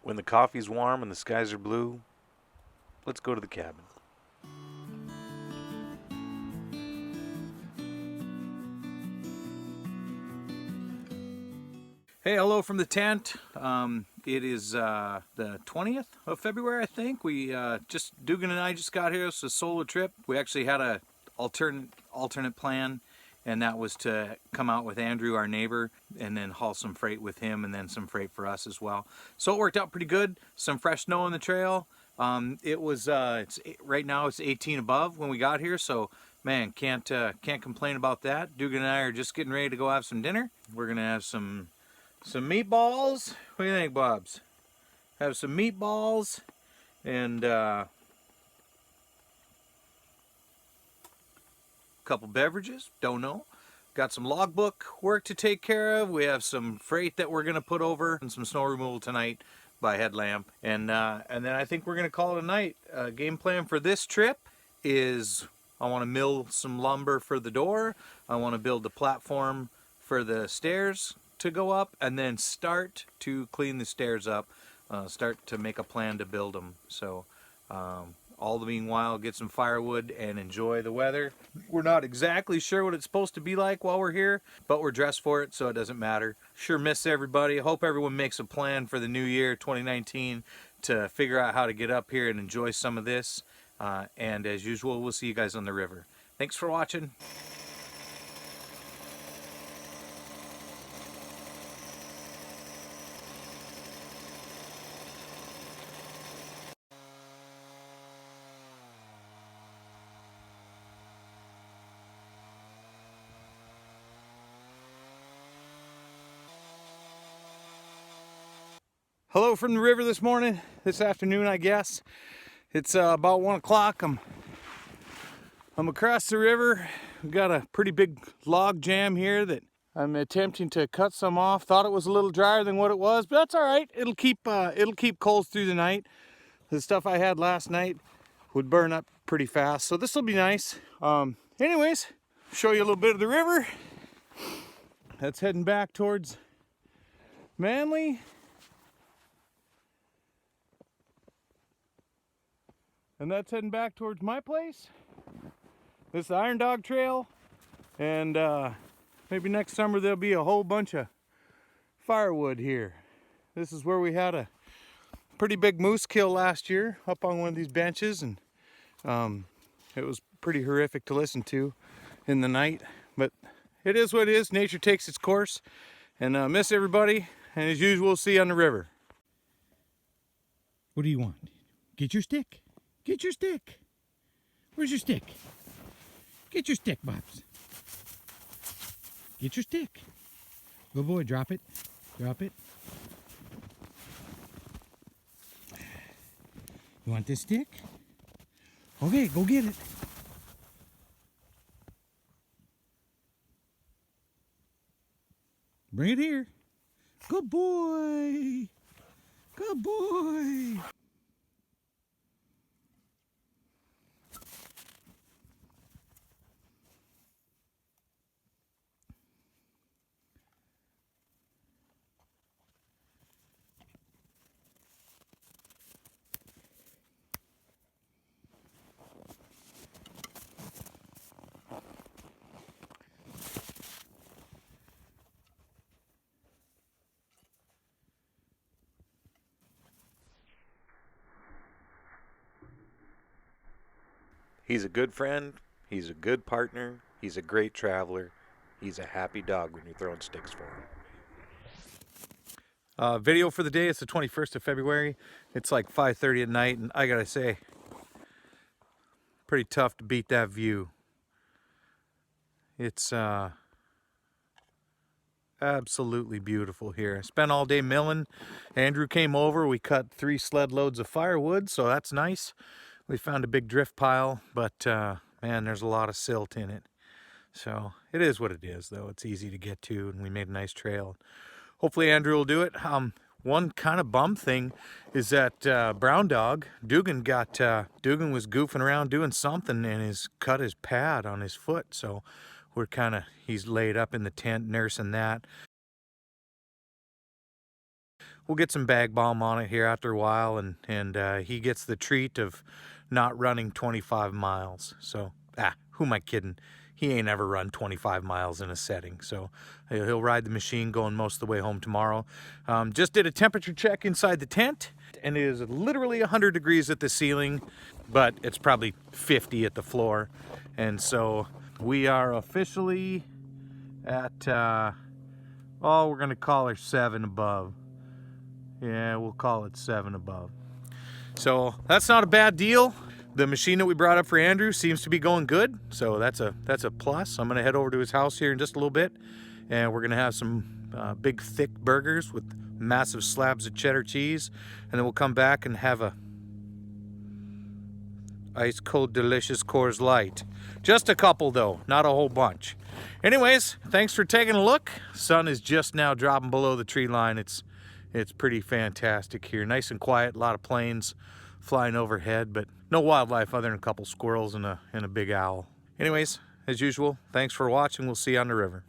When the coffee's warm and the skies are blue, let's go to the cabin. Hey, hello from the tent. It is the 20th of February, I think. Dugan and I just got here. It's a solo trip. We actually had a alternate plan, and that was to come out with Andrew, our neighbor, and then haul some freight with him, and then some freight for us as well. So it worked out pretty good. Some fresh snow on the trail. Right now it's 18 above when we got here, so man, can't complain about that. Dugan and I are just getting ready to go have some dinner. We're gonna have some meatballs. What do you think, Bobs? Have some meatballs and a couple beverages. Don't know. Got some logbook work to take care of. We have some freight that we're gonna put over and some snow removal tonight by headlamp. And then I think we're gonna call it a night. Game plan for this trip is I want to mill some lumber for the door. I want to build a platform for the stairs to go up, and then start to clean the stairs up, start to make a plan to build them. So all the meanwhile, get some firewood and enjoy the weather. We're not exactly sure what it's supposed to be like while we're here, but we're dressed for it, so it doesn't matter. Sure miss everybody. I hope everyone makes a plan for the new year 2019 to figure out how to get up here and enjoy some of this. And as usual, we'll see you guys on the river. Thanks for watching. Hello from the river this afternoon, I guess. It's about 1 o'clock. I'm across the river. We've got a pretty big log jam here that I'm attempting to cut some off. Thought it was a little drier than what it was, but that's all right. It'll keep coals through the night. The stuff I had last night would burn up pretty fast, so this will be nice. Anyways, show you a little bit of the river. That's heading back towards Manly. And that's heading back towards my place. This is the Iron Dog Trail. And maybe next summer there'll be a whole bunch of firewood here. This is where we had a pretty big moose kill last year, up on one of these benches. And it was pretty horrific to listen to in the night. But it is what it is. Nature takes its course. And miss everybody. And as usual, see you on the river. What do you want? Get your stick. Get your stick. Where's your stick? Get your stick, Bobs. Get your stick. Good boy, drop it. Drop it. You want this stick? Okay, go get it. Bring it here. Good boy. Good boy. He's a good friend, he's a good partner, he's a great traveler, he's a happy dog when you're throwing sticks for him. Video for the day, it's the 21st of February. It's like 5:30 at night, and I gotta say, pretty tough to beat that view. It's absolutely beautiful here. I spent all day milling. Andrew came over, we cut 3 sled loads of firewood, so that's nice. We found a big drift pile, but man, there's a lot of silt in it. So it is what it is, though. It's easy to get to, and we made a nice trail. Hopefully Andrew will do it. One kind of bum thing is that brown dog, Dugan was goofing around doing something and cut his pad on his foot. So he's laid up in the tent nursing that. we'll get some bag balm on it here after a while, and he gets the treat of not running 25 miles. So, who am I kidding? He ain't ever run 25 miles in a setting. So he'll ride the machine going most of the way home tomorrow. Just did a temperature check inside the tent, and it is literally 100 degrees at the ceiling, but it's probably 50 at the floor. And so we are officially at, we're gonna call her 7 above. Yeah, we'll call it 7 above. So that's not a bad deal. The machine that we brought up for Andrew seems to be going good, so that's a plus. I'm gonna head over to his house here in just a little bit, and we're gonna have some big thick burgers with massive slabs of cheddar cheese, and then we'll come back and have a ice cold delicious Coors Light. Just a couple though, not a whole bunch. Anyways, thanks for taking a look. Sun is just now dropping below the tree line. It's pretty fantastic here. Nice and quiet, a lot of planes flying overhead, but no wildlife other than a couple squirrels and a big owl. Anyways, as usual, thanks for watching. We'll see you on the river.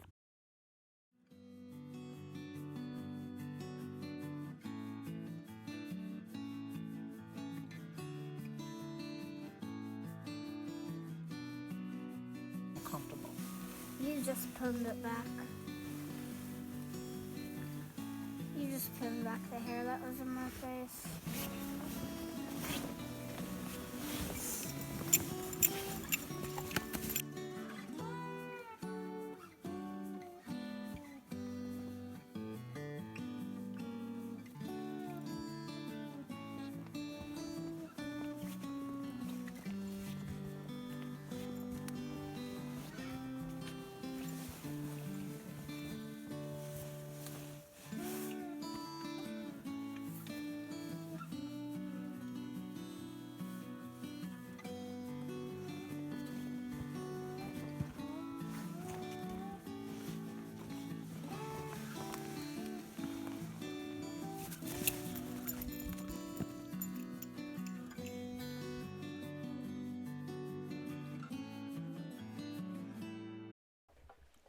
Comfortable. You just pulled it back. You just pulled back the hair that was in my face.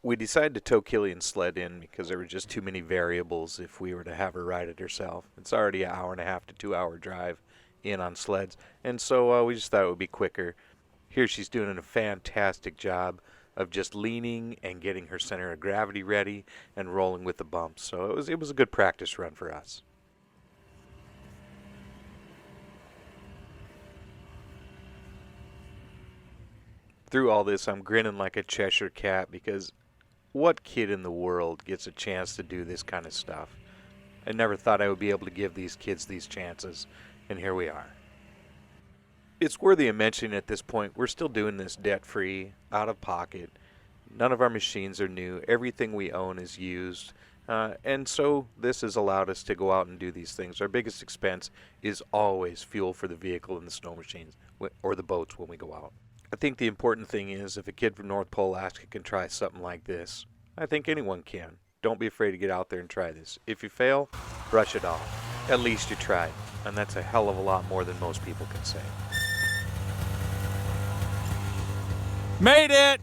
We decided to tow Killian's sled in because there were just too many variables if we were to have her ride it herself. It's already an 1.5 to 2 hour drive in on sleds, and so we just thought it would be quicker. Here she's doing a fantastic job of just leaning and getting her center of gravity ready and rolling with the bumps. So it was a good practice run for us. Through all this, I'm grinning like a Cheshire cat because what kid in the world gets a chance to do this kind of stuff? I never thought I would be able to give these kids these chances, and here we are. It's worthy of mentioning at this point, we're still doing this debt-free, out of pocket. None of our machines are new. Everything we own is used. And so this has allowed us to go out and do these things. Our biggest expense is always fuel for the vehicle and the snow machines, or the boats when we go out. I think the important thing is if a kid from North Pole, Alaska can try something like this, I think anyone can. Don't be afraid to get out there and try this. If you fail, brush it off. At least you tried, and that's a hell of a lot more than most people can say. Made it!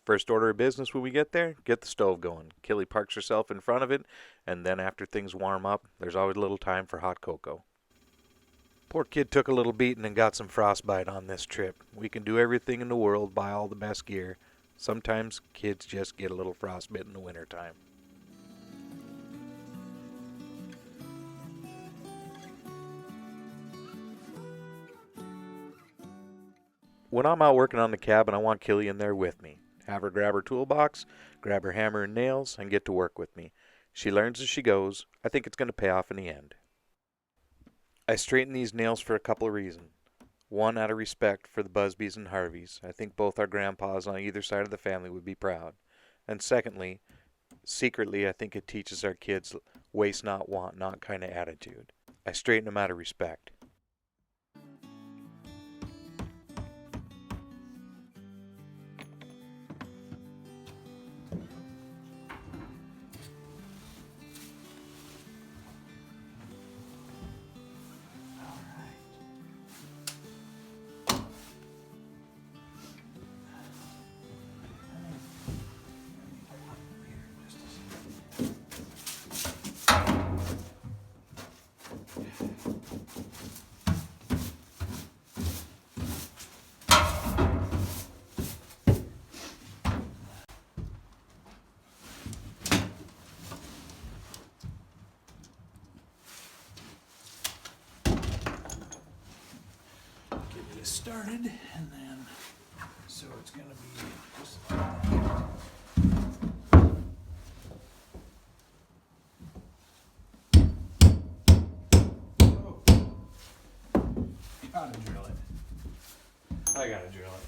First order of business when we get there, get the stove going. Killy parks herself in front of it, and then after things warm up, there's always a little time for hot cocoa. Poor kid took a little beating and got some frostbite on this trip. We can do everything in the world, buy all the best gear. Sometimes kids just get a little frostbite in the wintertime. When I'm out working on the cabin, I want Killy in there with me. Have her grab her toolbox, grab her hammer and nails, and get to work with me. She learns as she goes. I think it's going to pay off in the end. I straighten these nails for a couple of reasons. One, out of respect for the Busbys and Harveys. I think both our grandpas on either side of the family would be proud. And secondly, secretly, I think it teaches our kids waste not, want not kind of attitude. I straighten them out of respect. started, and then so it's going to be just like that. Oh, gotta drill it. I gotta drill it.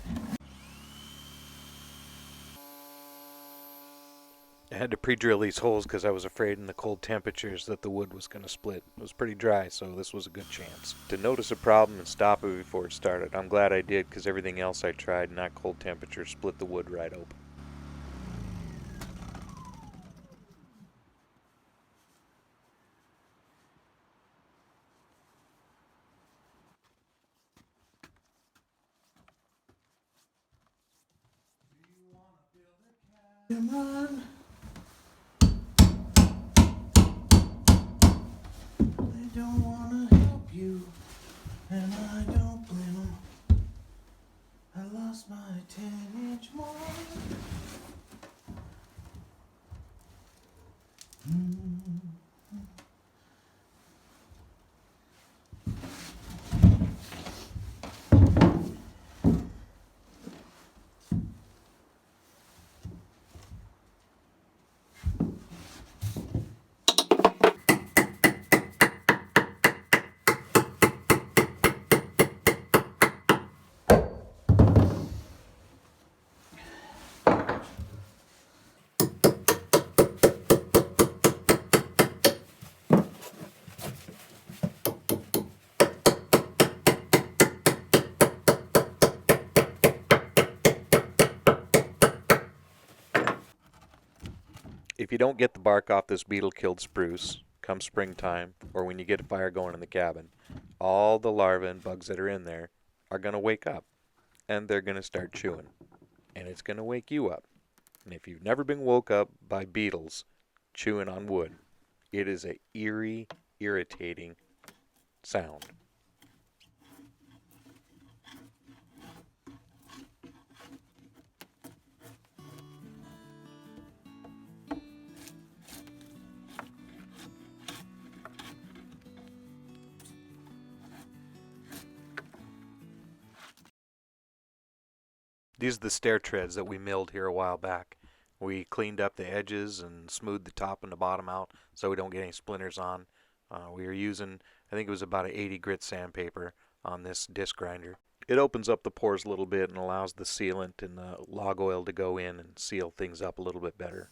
I had to pre-drill these holes because I was afraid in the cold temperatures that the wood was going to split. It was pretty dry, so this was a good chance. To notice a problem and stop it before it started. I'm glad I did because everything else I tried in that cold temperature split the wood right open. Come on. They don't want to help you, and I don't blame them. I lost my 10-inch mark. If you don't get the bark off this beetle-killed spruce, come springtime, or when you get a fire going in the cabin, all the larvae and bugs that are in there are going to wake up, and they're going to start chewing, and it's going to wake you up. And if you've never been woke up by beetles chewing on wood, it is a eerie, irritating sound. These are the stair treads that we milled here a while back. We cleaned up the edges and smoothed the top and the bottom out so we don't get any splinters on. We were using, I think it was about an 80 grit sandpaper on this disc grinder. It opens up the pores a little bit and allows the sealant and the log oil to go in and seal things up a little bit better.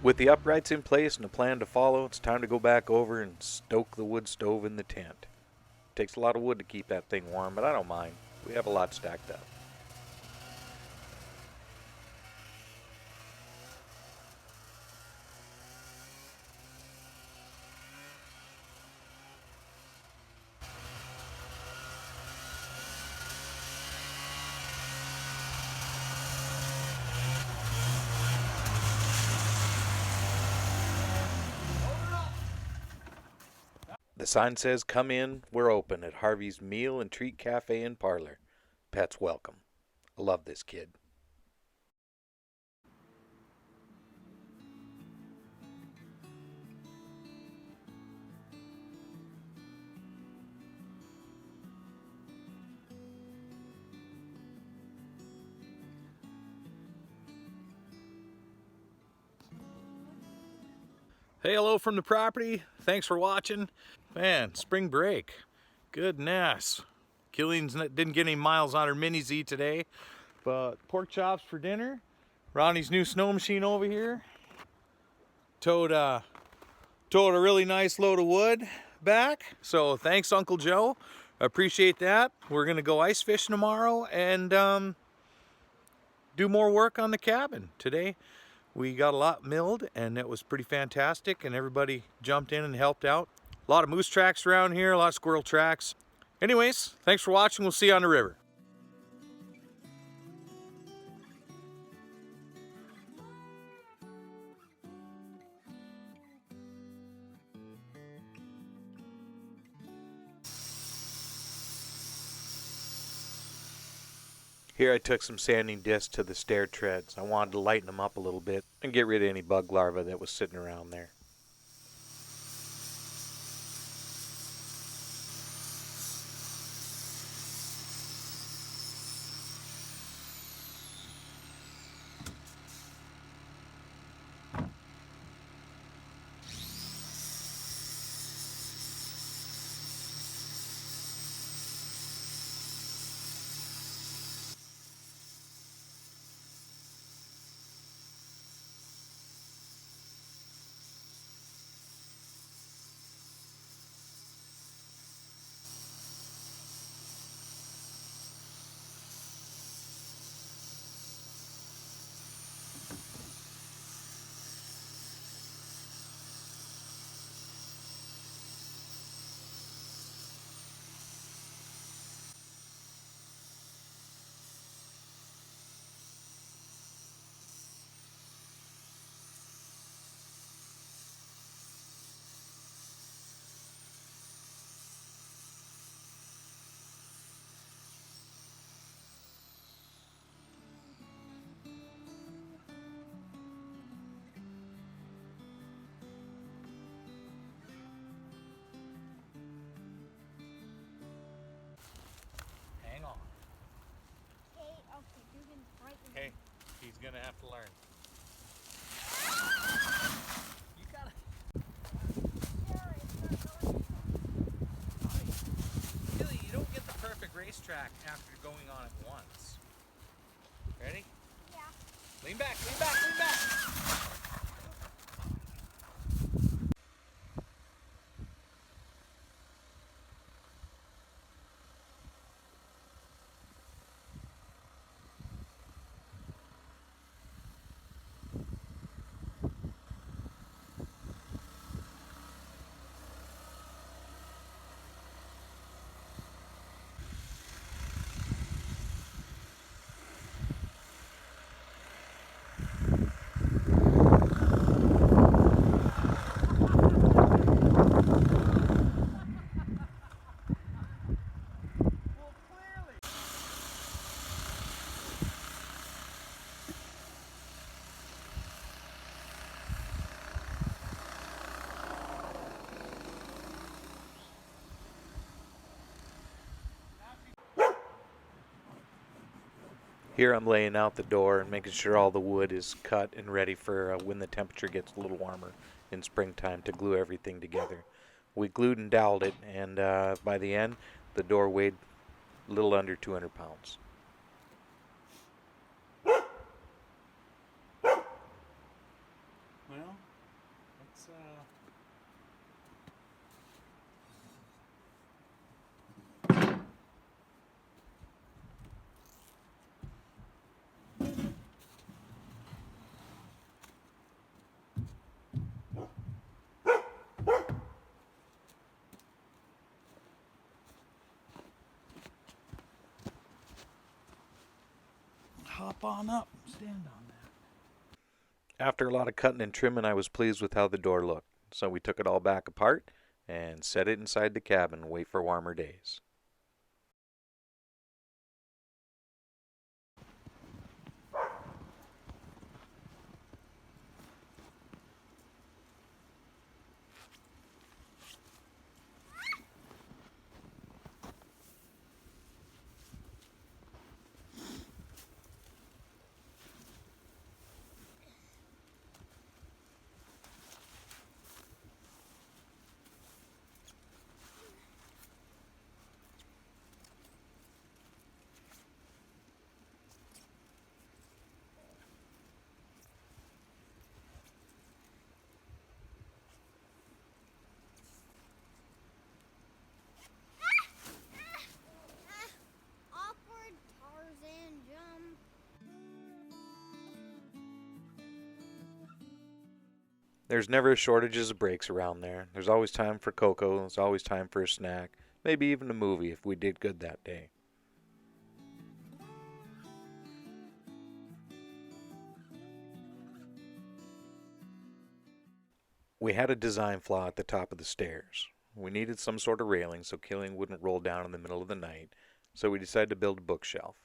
With the uprights in place and a plan to follow, it's time to go back over and stoke the wood stove in the tent. Takes a lot of wood to keep that thing warm, but I don't mind. We have a lot stacked up. The sign says, "Come in, we're open" at Harvey's Meal and Treat Cafe and Parlor. Pets welcome. I love this kid. Hey, hello from the property. Thanks for watching. Man, spring break. Goodness. Killings didn't get any miles on her Mini Z today, but pork chops for dinner. Ronnie's new snow machine over here. Towed a really nice load of wood back. So thanks, Uncle Joe. Appreciate that. We're gonna go ice fishing tomorrow and do more work on the cabin today. We got a lot milled and it was pretty fantastic, and everybody jumped in and helped out. A lot of moose tracks around here, a lot of squirrel tracks. Anyways, thanks for watching. We'll see you on the river. Here I took some sanding discs to the stair treads. I wanted to lighten them up a little bit and get rid of any bug larvae that was sitting around there. Hang on. Okay, Dugan's right in Okay, he's gonna have to learn. You gotta. Really, you don't get the perfect racetrack after going on it once. Ready? Yeah. Lean back, lean back, lean back! Here I'm laying out the door and making sure all the wood is cut and ready for when the temperature gets a little warmer in springtime to glue everything together. We glued and doweled it, and by the end, the door weighed a little under 200 pounds. Well, Hop on up. Stand on that. After a lot of cutting and trimming, I was pleased with how the door looked. So we took it all back apart and set it inside the cabin and wait for warmer days. Awkward Tarzan jump. There's never shortages of breaks around there. There's always time for cocoa, there's always time for a snack, maybe even a movie if we did good that day. We had a design flaw at the top of the stairs. We needed some sort of railing so Killian wouldn't roll down in the middle of the night, so we decided to build a bookshelf.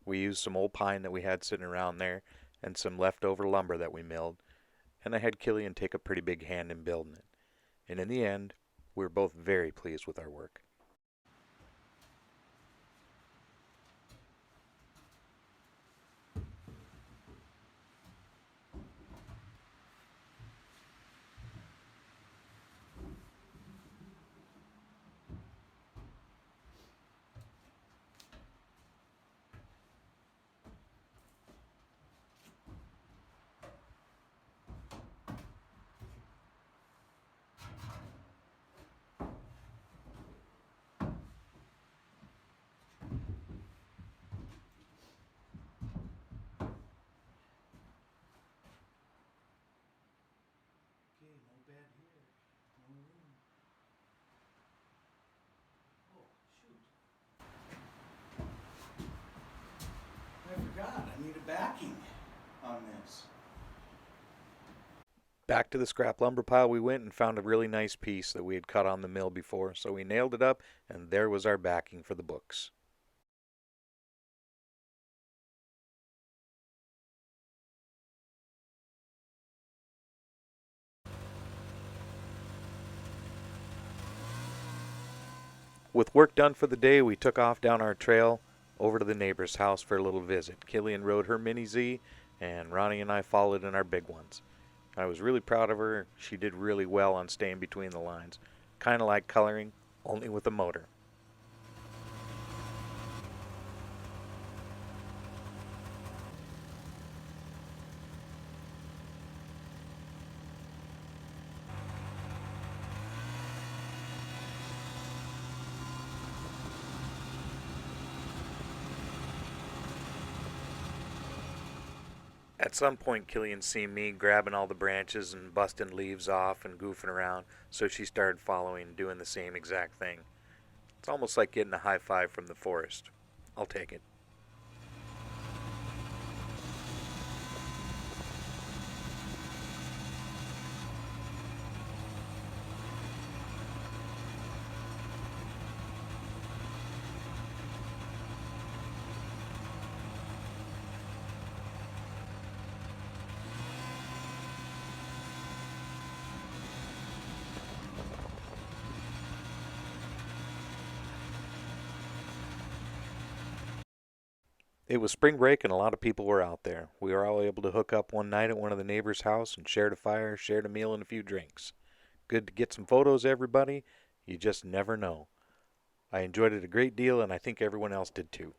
We used some old pine that we had sitting around there and some leftover lumber that we milled, and I had Killian take a pretty big hand in building it. And in the end, we were both very pleased with our work. Okay, no bed here. No room. Oh, shoot. I forgot. I need a backing on this. Back to the scrap lumber pile we went and found a really nice piece that we had cut on the mill before, so we nailed it up, and there was our backing for the books. With work done for the day, we took off down our trail over to the neighbor's house for a little visit. Killian rode her Mini Z, and Ronnie and I followed in our big ones. I was really proud of her. She did really well on staying between the lines. Kind of like coloring, only with a motor. At some point, Killian seen me grabbing all the branches and busting leaves off and goofing around, so she started following, doing the same exact thing. It's almost like getting a high five from the forest. I'll take it. It was spring break and a lot of people were out there. We were all able to hook up one night at one of the neighbors' house and shared a fire, shared a meal and a few drinks. Good to get some photos, everybody. You just never know. I enjoyed it a great deal and I think everyone else did too.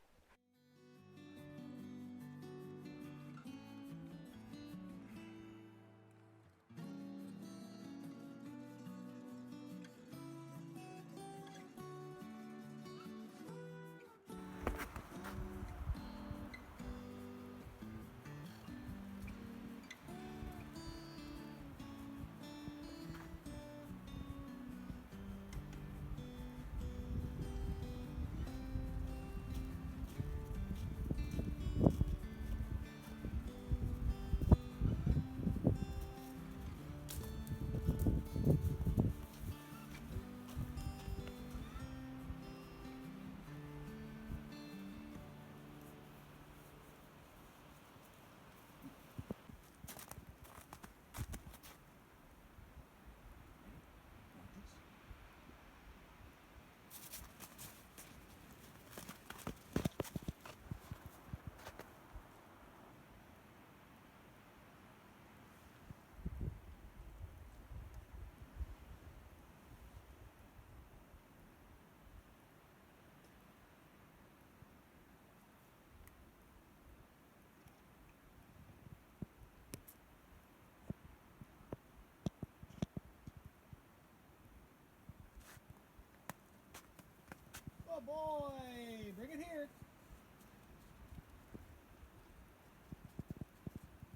boy! Bring it here.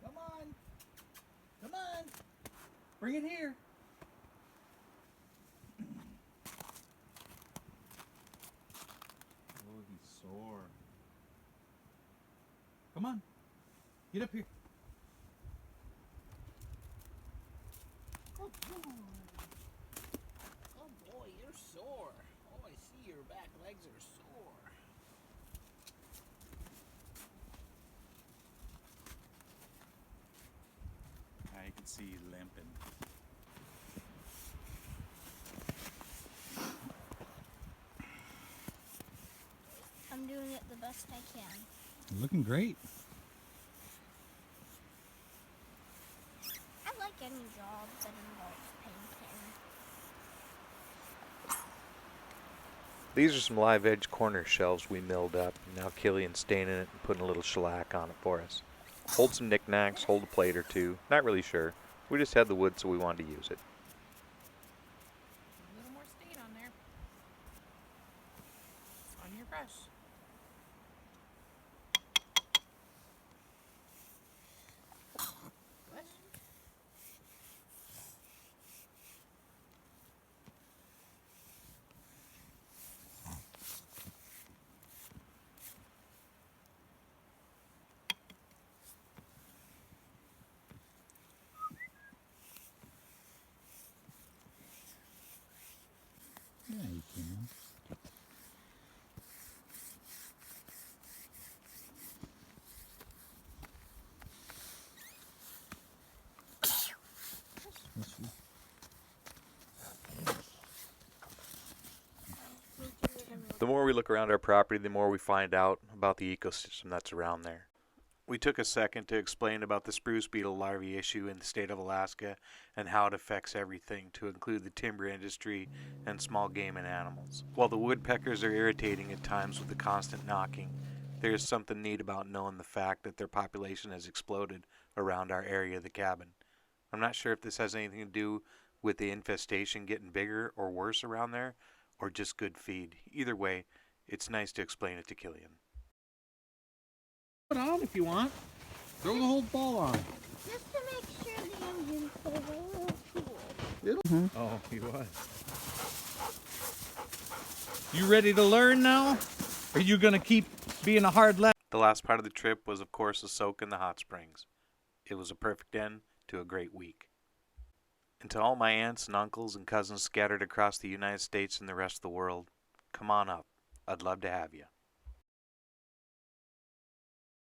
Come on. Come on. Bring it here. Oh, he's sore. Come on. Get up here. Good boy. Oh boy, you're sore. Oh, I see your back legs are sore. I can see you limping. I'm doing it the best I can. You're looking great. I like any job that involves painting. These are some live edge corner shelves we milled up. Now Killian's staining it and putting a little shellac on it for us. Hold some knickknacks, hold a plate or two. Not really sure. We just had the wood, so we wanted to use it. A little more stain on there. On your brush. Good. Yeah, you can. The more we look around our property, the more we find out about the ecosystem that's around there. We took a second to explain about the spruce beetle larvae issue in the state of Alaska and how it affects everything, to include the timber industry and small game and animals. While the woodpeckers are irritating at times with the constant knocking, there is something neat about knowing the fact that their population has exploded around our area of the cabin. I'm not sure if this has anything to do with the infestation getting bigger or worse around there, or just good feed. Either way, it's nice to explain it to Killian. Put it on if you want. Throw the whole ball on. Just to make sure the engine stays a little cool. Oh, he was. You ready to learn now? Or are you going to keep being a hard left? The last part of the trip was, of course, a soak in the hot springs. It was a perfect end to a great week. And to all my aunts and uncles and cousins scattered across the United States and the rest of the world, come on up. I'd love to have you.